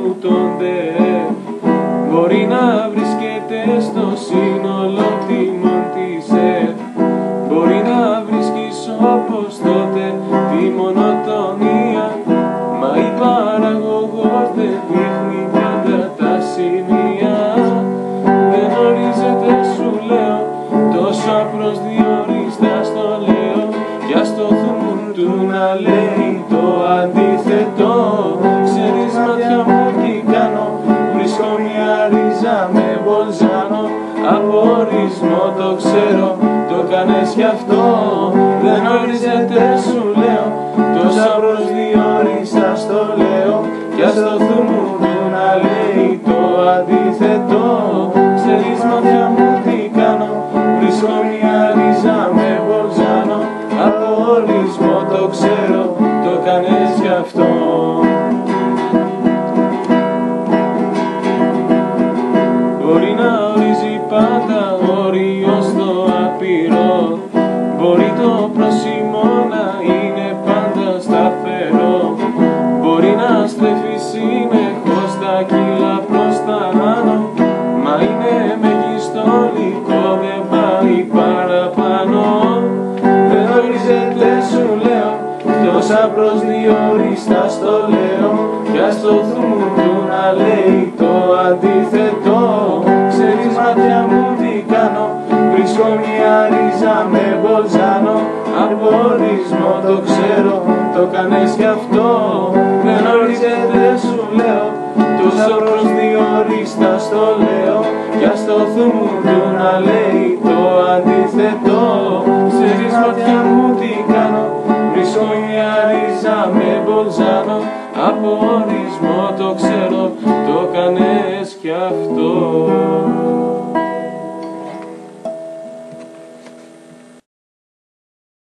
πλουτώνται. Μπορεί να βρίσκεται στο σύνολο τιμών της μπορεί να βρίσκεις όπως τότε τη μονοτονία, μα η παραγωγός δεν δείχνει πάντα τα σημεία. Δεν ορίζεται, σου λέω, τόσο απροσδιορίστα στο λέω, κι ας το θούμουν του να λέει το αντίθετο. Ξέρεις μάτια μου τι κάνω, βρίσκω μια ρίζα με μπολζάνο. Από ορισμό το ξέρω, το κάνες κι αυτό. Δεν ορίζεται, σου λέω, τόσα προσδιορίστα στο λέω, κι ας το θούμουν του να λέει το αντίθετο. Ξέρεις μάτια μου τι κάνω, βρίσκω μια ρίζα με μπολζάνο. Από ορισμό το ξέρω, το κάνες κι αυτό. Μπορεί να ορίζει πάντα όριο στο άπειρο, μπορεί το πρόσημο να είναι πάντα σταθερό, μπορεί να στρέφει συνεχώς τα κύλα προς τα άνω, μα είναι μεγιστολικό, δεν πάει παραπάνω. Δεν ορίζεται, σου λέω, τόσα προσδιορίστα στο λέω, κι ας το θούμουν του να λέει το αντίθετο. Ξέρεις μάτια μου τι κάνω, βρίσκω μια ρίζα με μπολζάνο. Από ορισμό το ξέρω, το κάνες κι αυτό. Δεν ορίζεται, σου λέω, τόσα προσδιορίστα στο λέω, κι ας το θούμουν του να λέει το αντίθετο. Ξέρεις μάτια μου τι κάνω, βρίσκω μια ρίζα με μπολζάνο. Από ορισμό το ξέρω, το κάνες κι αυτό.